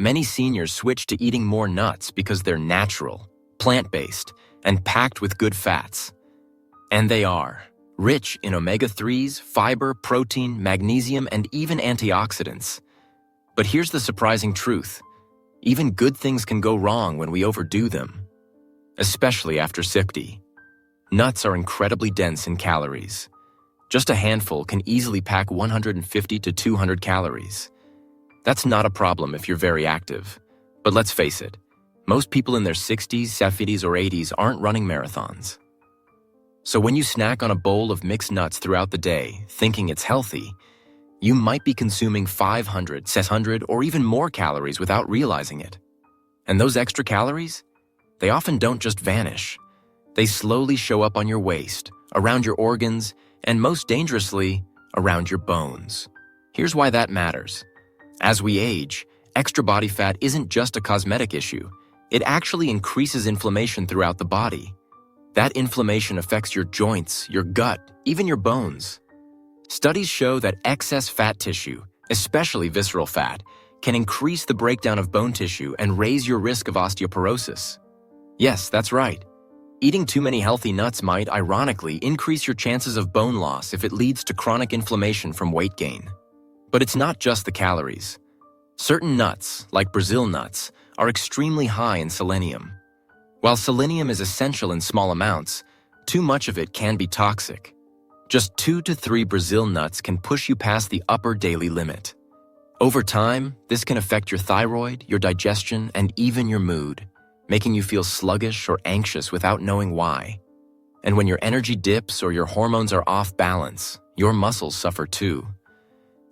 many seniors switch to eating more nuts because they're natural, plant-based, and packed with good fats. And they are rich in omega-3s, fiber, protein, magnesium, and even antioxidants. But here's the surprising truth. Even good things can go wrong when we overdo them, especially after 60. Nuts are incredibly dense in calories. Just a handful can easily pack 150 to 200 calories. That's not a problem if you're very active. But let's face it, most people in their 60s, 70s, or 80s aren't running marathons. So when you snack on a bowl of mixed nuts throughout the day, thinking it's healthy, you might be consuming 500, 600, or even more calories without realizing it. And those extra calories? They often don't just vanish. They slowly show up on your waist, around your organs, and most dangerously, around your bones. Here's why that matters. As we age, extra body fat isn't just a cosmetic issue. It actually increases inflammation throughout the body. That inflammation affects your joints, your gut, even your bones. Studies show that excess fat tissue, especially visceral fat, can increase the breakdown of bone tissue and raise your risk of osteoporosis. Yes, that's right. Eating too many healthy nuts might, ironically, increase your chances of bone loss if it leads to chronic inflammation from weight gain. But it's not just the calories. Certain nuts, like Brazil nuts, are extremely high in selenium. While selenium is essential in small amounts, too much of it can be toxic. Just 2 to 3 Brazil nuts can push you past the upper daily limit. Over time, this can affect your thyroid, your digestion, and even your mood, making you feel sluggish or anxious without knowing why. And when your energy dips or your hormones are off balance, your muscles suffer too.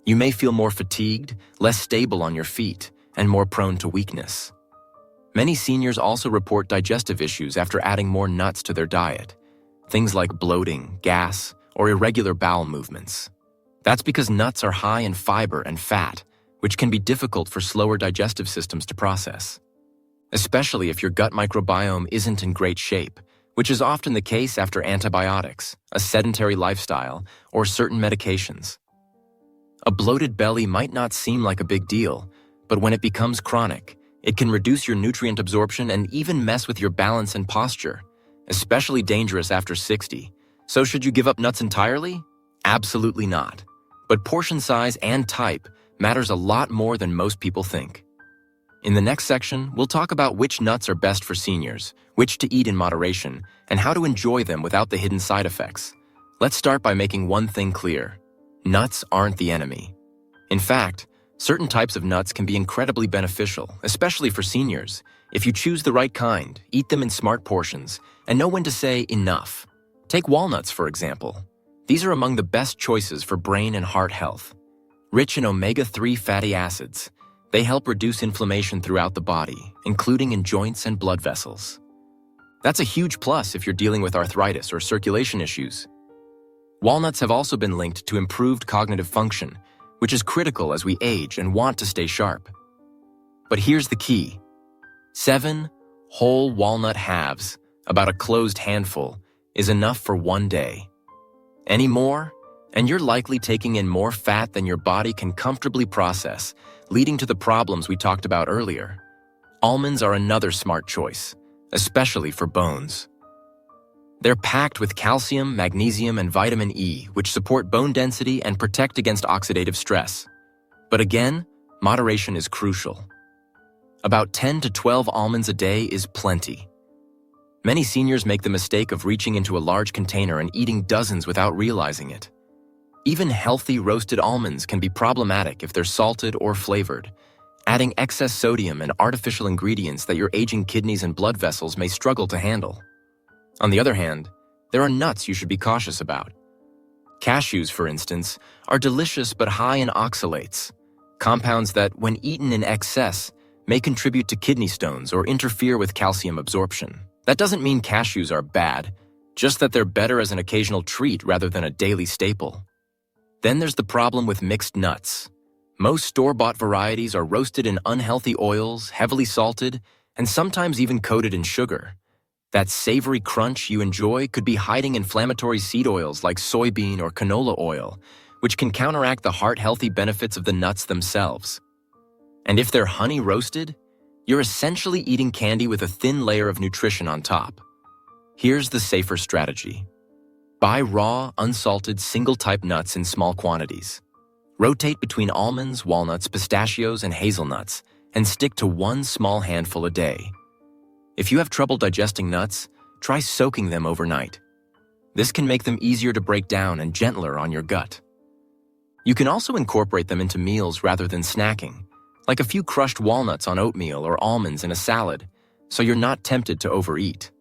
You may feel more fatigued, less stable on your feet, and more prone to weakness. Many seniors also report digestive issues after adding more nuts to their diet. Things like bloating, gas, or irregular bowel movements. That's because nuts are high in fiber and fat, which can be difficult for slower digestive systems to process. Especially if your gut microbiome isn't in great shape, which is often the case after antibiotics, a sedentary lifestyle, or certain medications. A bloated belly might not seem like a big deal, but when it becomes chronic, it can reduce your nutrient absorption and even mess with your balance and posture, especially dangerous after 60. So should you give up nuts entirely? Absolutely not. But portion size and type matters a lot more than most people think. In the next section, we'll talk about which nuts are best for seniors, which to eat in moderation, and how to enjoy them without the hidden side effects. Let's start by making one thing clear. Nuts aren't the enemy. In fact, certain types of nuts can be incredibly beneficial, especially for seniors. If you choose the right kind, eat them in smart portions, and know when to say enough. Take walnuts, for example. These are among the best choices for brain and heart health. Rich in omega-3 fatty acids, they help reduce inflammation throughout the body, including in joints and blood vessels. That's a huge plus if you're dealing with arthritis or circulation issues. Walnuts have also been linked to improved cognitive function, which is critical as we age and want to stay sharp. But here's the key. 7 whole walnut halves, about a closed handful, is enough for one day. Any more, and you're likely taking in more fat than your body can comfortably process, leading to the problems we talked about earlier. Almonds are another smart choice, especially for bones. They're packed with calcium, magnesium, and vitamin E, which support bone density and protect against oxidative stress. But again, moderation is crucial. About 10 to 12 almonds a day is plenty. Many seniors make the mistake of reaching into a large container and eating dozens without realizing it. Even healthy roasted almonds can be problematic if they're salted or flavored, adding excess sodium and artificial ingredients that your aging kidneys and blood vessels may struggle to handle. On the other hand, there are nuts you should be cautious about. Cashews, for instance, are delicious but high in oxalates, compounds that, when eaten in excess, may contribute to kidney stones or interfere with calcium absorption. That doesn't mean cashews are bad, just that they're better as an occasional treat rather than a daily staple. Then there's the problem with mixed nuts. Most store-bought varieties are roasted in unhealthy oils, heavily salted, and sometimes even coated in sugar. That savory crunch you enjoy could be hiding inflammatory seed oils like soybean or canola oil, which can counteract the heart-healthy benefits of the nuts themselves. And if they're honey roasted, you're essentially eating candy with a thin layer of nutrition on top. Here's the safer strategy. Buy raw, unsalted, single-type nuts in small quantities. Rotate between almonds, walnuts, pistachios, and hazelnuts, and stick to one small handful a day. If you have trouble digesting nuts, try soaking them overnight. This can make them easier to break down and gentler on your gut. You can also incorporate them into meals rather than snacking, like a few crushed walnuts on oatmeal or almonds in a salad, so you're not tempted to overeat.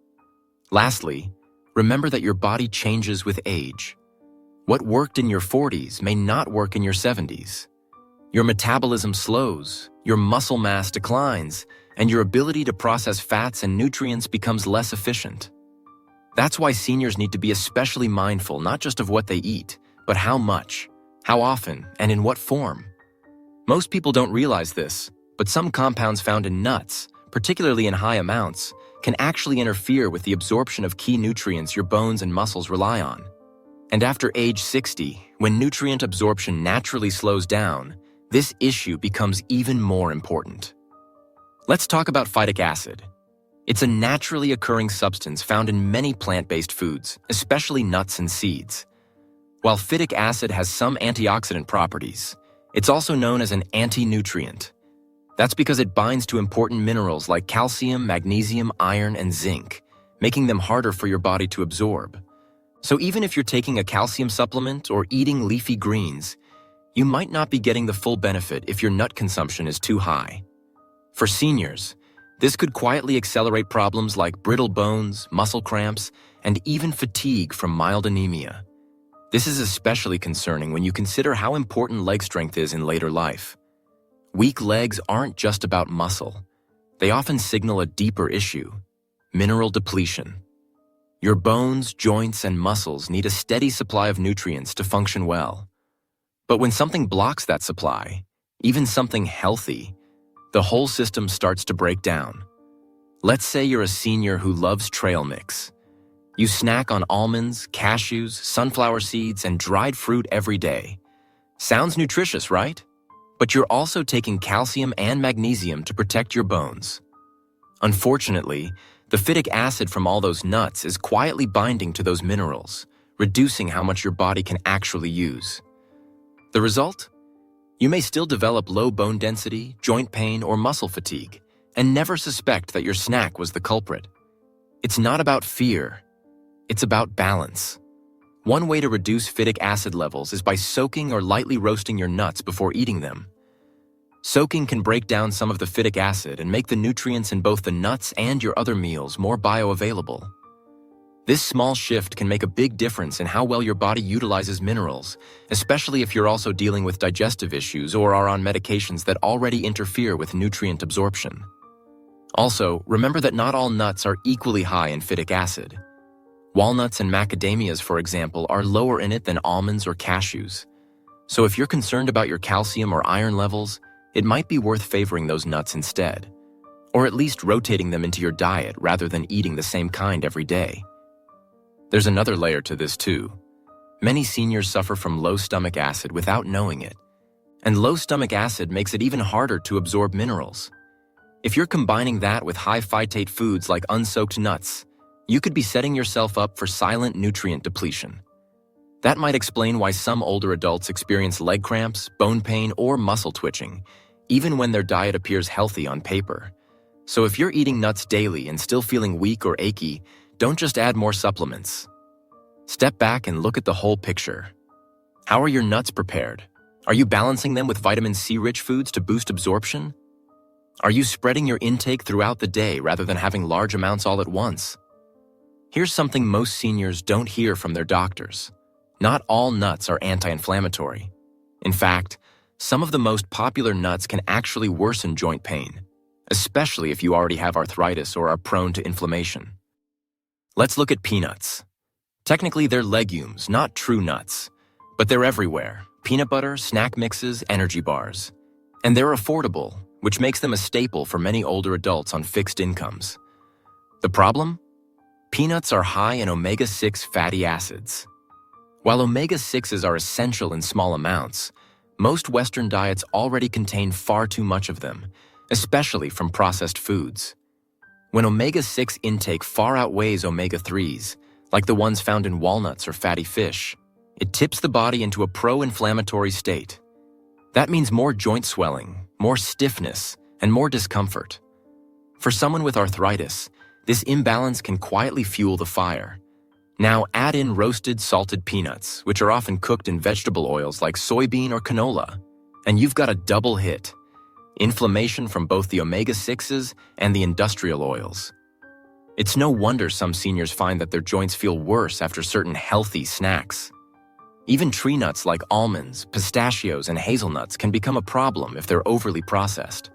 Lastly, remember that your body changes with age. What worked in your 40s may not work in your 70s. Your metabolism slows, your muscle mass declines, and your ability to process fats and nutrients becomes less efficient. That's why seniors need to be especially mindful not just of what they eat, but how much, how often, and in what form. Most people don't realize this, but some compounds found in nuts, particularly in high amounts, can actually interfere with the absorption of key nutrients your bones and muscles rely on. And after age 60, when nutrient absorption naturally slows down, this issue becomes even more important. Let's talk about phytic acid. It's a naturally occurring substance found in many plant-based foods, especially nuts and seeds. While phytic acid has some antioxidant properties, it's also known as an anti-nutrient. That's because it binds to important minerals like calcium, magnesium, iron, and zinc, making them harder for your body to absorb. So even if you're taking a calcium supplement or eating leafy greens, you might not be getting the full benefit if your nut consumption is too high. For seniors, this could quietly accelerate problems like brittle bones, muscle cramps, and even fatigue from mild anemia. This is especially concerning when you consider how important leg strength is in later life. Weak legs aren't just about muscle. They often signal a deeper issue: mineral depletion. Your bones, joints, and muscles need a steady supply of nutrients to function well. But when something blocks that supply, even something healthy, the whole system starts to break down. Let's say you're a senior who loves trail mix. You snack on almonds, cashews, sunflower seeds, and dried fruit every day. Sounds nutritious, right? But you're also taking calcium and magnesium to protect your bones. Unfortunately, the phytic acid from all those nuts is quietly binding to those minerals, reducing how much your body can actually use. The result? You may still develop low bone density, joint pain, or muscle fatigue, and never suspect that your snack was the culprit. It's not about fear. It's about balance. One way to reduce phytic acid levels is by soaking or lightly roasting your nuts before eating them. Soaking can break down some of the phytic acid and make the nutrients in both the nuts and your other meals more bioavailable. This small shift can make a big difference in how well your body utilizes minerals, especially if you're also dealing with digestive issues or are on medications that already interfere with nutrient absorption. Also, remember that not all nuts are equally high in phytic acid. Walnuts and macadamias, for example, are lower in it than almonds or cashews. So if you're concerned about your calcium or iron levels, it might be worth favoring those nuts instead, or at least rotating them into your diet rather than eating the same kind every day. There's another layer to this too. Many seniors suffer from low stomach acid without knowing it, and low stomach acid makes it even harder to absorb minerals. If you're combining that with high phytate foods like unsoaked nuts, you could be setting yourself up for silent nutrient depletion. That might explain why some older adults experience leg cramps, bone pain, or muscle twitching, even when their diet appears healthy on paper. So if you're eating nuts daily and still feeling weak or achy, don't just add more supplements. Step back and look at the whole picture. How are your nuts prepared? Are you balancing them with vitamin C-rich foods to boost absorption? Are you spreading your intake throughout the day rather than having large amounts all at once? Here's something most seniors don't hear from their doctors. Not all nuts are anti-inflammatory. In fact, some of the most popular nuts can actually worsen joint pain, especially if you already have arthritis or are prone to inflammation. Let's look at peanuts. Technically, they're legumes, not true nuts, but they're everywhere: peanut butter, snack mixes, energy bars. And they're affordable, which makes them a staple for many older adults on fixed incomes. The problem? Peanuts are high in omega-6 fatty acids. While omega-6s are essential in small amounts, Most Western diets already contain far too much of them, especially from processed foods. When omega-6 intake far outweighs omega-3s, like the ones found in walnuts or fatty fish, it tips the body into a pro-inflammatory state. That means more joint swelling, more stiffness, and more discomfort. For someone with arthritis, this imbalance can quietly fuel the fire. Now add in roasted salted peanuts, which are often cooked in vegetable oils like soybean or canola, and you've got a double hit: inflammation from both the omega-6s and the industrial oils. It's no wonder some seniors find that their joints feel worse after certain healthy snacks. Even tree nuts like almonds, pistachios, and hazelnuts can become a problem if they're overly processed.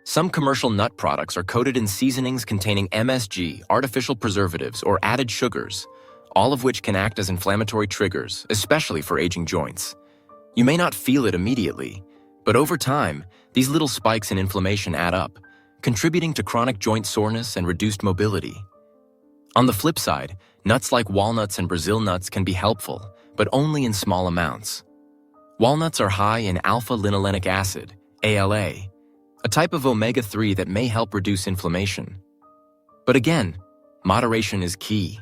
Some commercial nut products are coated in seasonings containing MSG, artificial preservatives, or added sugars, all of which can act as inflammatory triggers, especially for aging joints. You may not feel it immediately, but over time, these little spikes in inflammation add up, contributing to chronic joint soreness and reduced mobility. On the flip side, nuts like walnuts and Brazil nuts can be helpful, but only in small amounts. Walnuts are high in alpha-linolenic acid, ALA, a type of omega-3 that may help reduce inflammation. But again, moderation is key.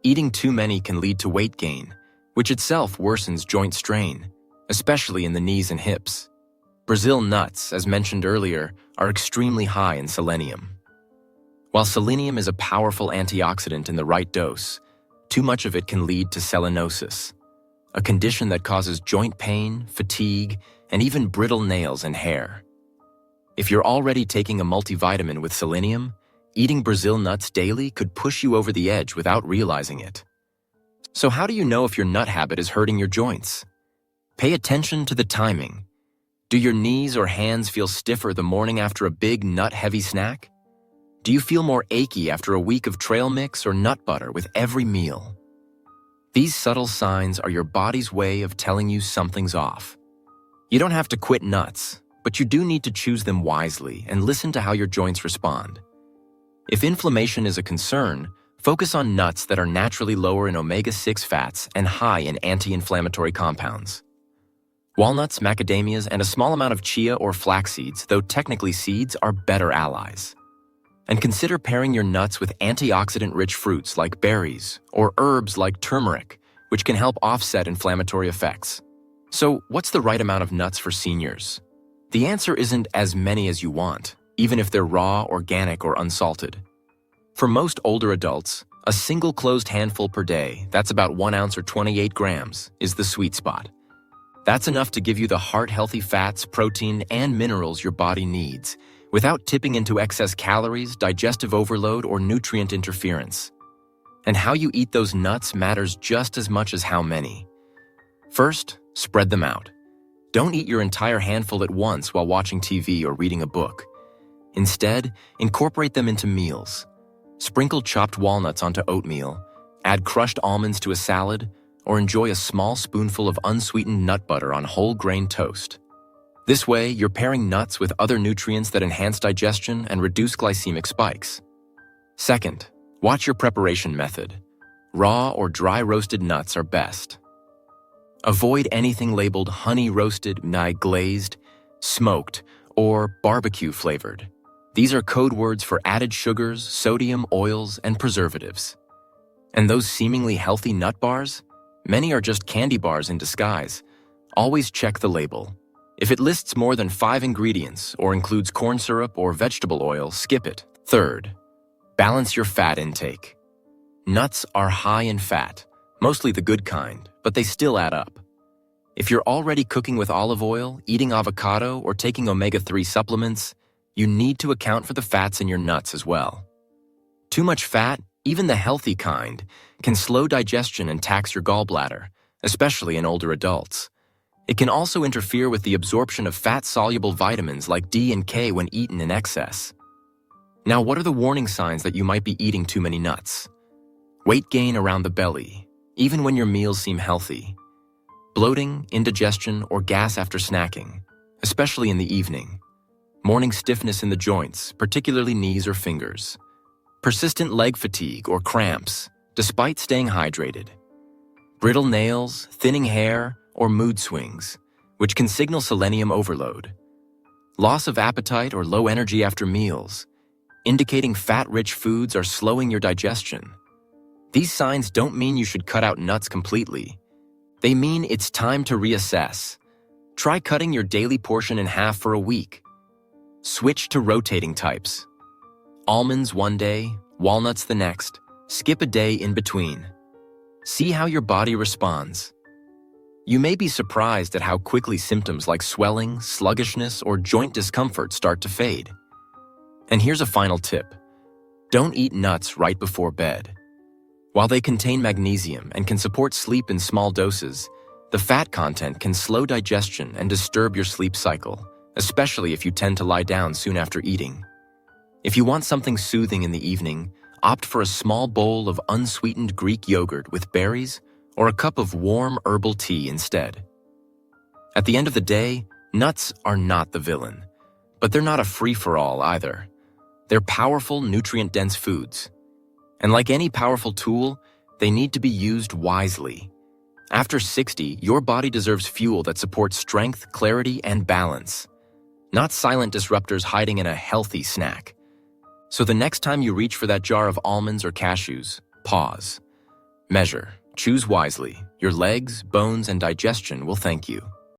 Eating too many can lead to weight gain, which itself worsens joint strain, especially in the knees and hips. Brazil nuts, as mentioned earlier, are extremely high in selenium. While selenium is a powerful antioxidant in the right dose, too much of it can lead to selenosis, a condition that causes joint pain, fatigue, and even brittle nails and hair. If you're already taking a multivitamin with selenium, eating Brazil nuts daily could push you over the edge without realizing it. So how do you know if your nut habit is hurting your joints? Pay attention to the timing. Do your knees or hands feel stiffer the morning after a big nut-heavy snack? Do you feel more achy after a week of trail mix or nut butter with every meal? These subtle signs are your body's way of telling you something's off. You don't have to quit nuts, but you do need to choose them wisely and listen to how your joints respond. If inflammation is a concern, focus on nuts that are naturally lower in omega-6 fats and high in anti-inflammatory compounds. Walnuts, macadamias, and a small amount of chia or flax seeds, though technically seeds, are better allies. And consider pairing your nuts with antioxidant-rich fruits like berries or herbs like turmeric, which can help offset inflammatory effects. So, what's the right amount of nuts for seniors? The answer isn't as many as you want, even if they're raw, organic, or unsalted. For most older adults, a single closed handful per day, that's about 1 ounce or 28 grams, is the sweet spot. That's enough to give you the heart-healthy fats, protein, and minerals your body needs, without tipping into excess calories, digestive overload, or nutrient interference. And how you eat those nuts matters just as much as how many. First, spread them out. Don't eat your entire handful at once while watching TV or reading a book. Instead, incorporate them into meals. Sprinkle chopped walnuts onto oatmeal, add crushed almonds to a salad, or enjoy a small spoonful of unsweetened nut butter on whole grain toast. This way, you're pairing nuts with other nutrients that enhance digestion and reduce glycemic spikes. Second, watch your preparation method. Raw or dry roasted nuts are best. Avoid anything labeled honey roasted, glazed, smoked, or barbecue flavored. These are code words for added sugars, sodium, oils, and preservatives. And those seemingly healthy nut bars? Many are just candy bars in disguise. Always check the label. If it lists more than 5 ingredients or includes corn syrup or vegetable oil, skip it. Third, balance your fat intake. Nuts are high in fat, mostly the good kind, but they still add up. If you're already cooking with olive oil, eating avocado, or taking omega-3 supplements, you need to account for the fats in your nuts as well. Too much fat, even the healthy kind, can slow digestion and tax your gallbladder, especially in older adults. It can also interfere with the absorption of fat-soluble vitamins like D and K when eaten in excess. Now, what are the warning signs that you might be eating too many nuts? Weight gain around the belly, even when your meals seem healthy. Bloating, indigestion, or gas after snacking, especially in the evening. Morning stiffness in the joints, particularly knees or fingers. Persistent leg fatigue or cramps, despite staying hydrated. Brittle nails, thinning hair, or mood swings, which can signal selenium overload. Loss of appetite or low energy after meals, indicating fat-rich foods are slowing your digestion. These signs don't mean you should cut out nuts completely. They mean it's time to reassess. Try cutting your daily portion in half for a week. Switch to rotating types. Almonds one day, walnuts the next. Skip a day in between. See how your body responds. You may be surprised at how quickly symptoms like swelling, sluggishness, or joint discomfort start to fade. And here's a final tip. Don't eat nuts right before bed. While they contain magnesium and can support sleep in small doses, the fat content can slow digestion and disturb your sleep cycle, especially if you tend to lie down soon after eating. If you want something soothing in the evening, opt for a small bowl of unsweetened Greek yogurt with berries or a cup of warm herbal tea instead. At the end of the day, nuts are not the villain, but they're not a free-for-all either. They're powerful, nutrient-dense foods. And like any powerful tool, they need to be used wisely. After 60, your body deserves fuel that supports strength, clarity, and balance, not silent disruptors hiding in a healthy snack. So the next time you reach for that jar of almonds or cashews, pause. Measure. Choose wisely. Your legs, bones, and digestion will thank you.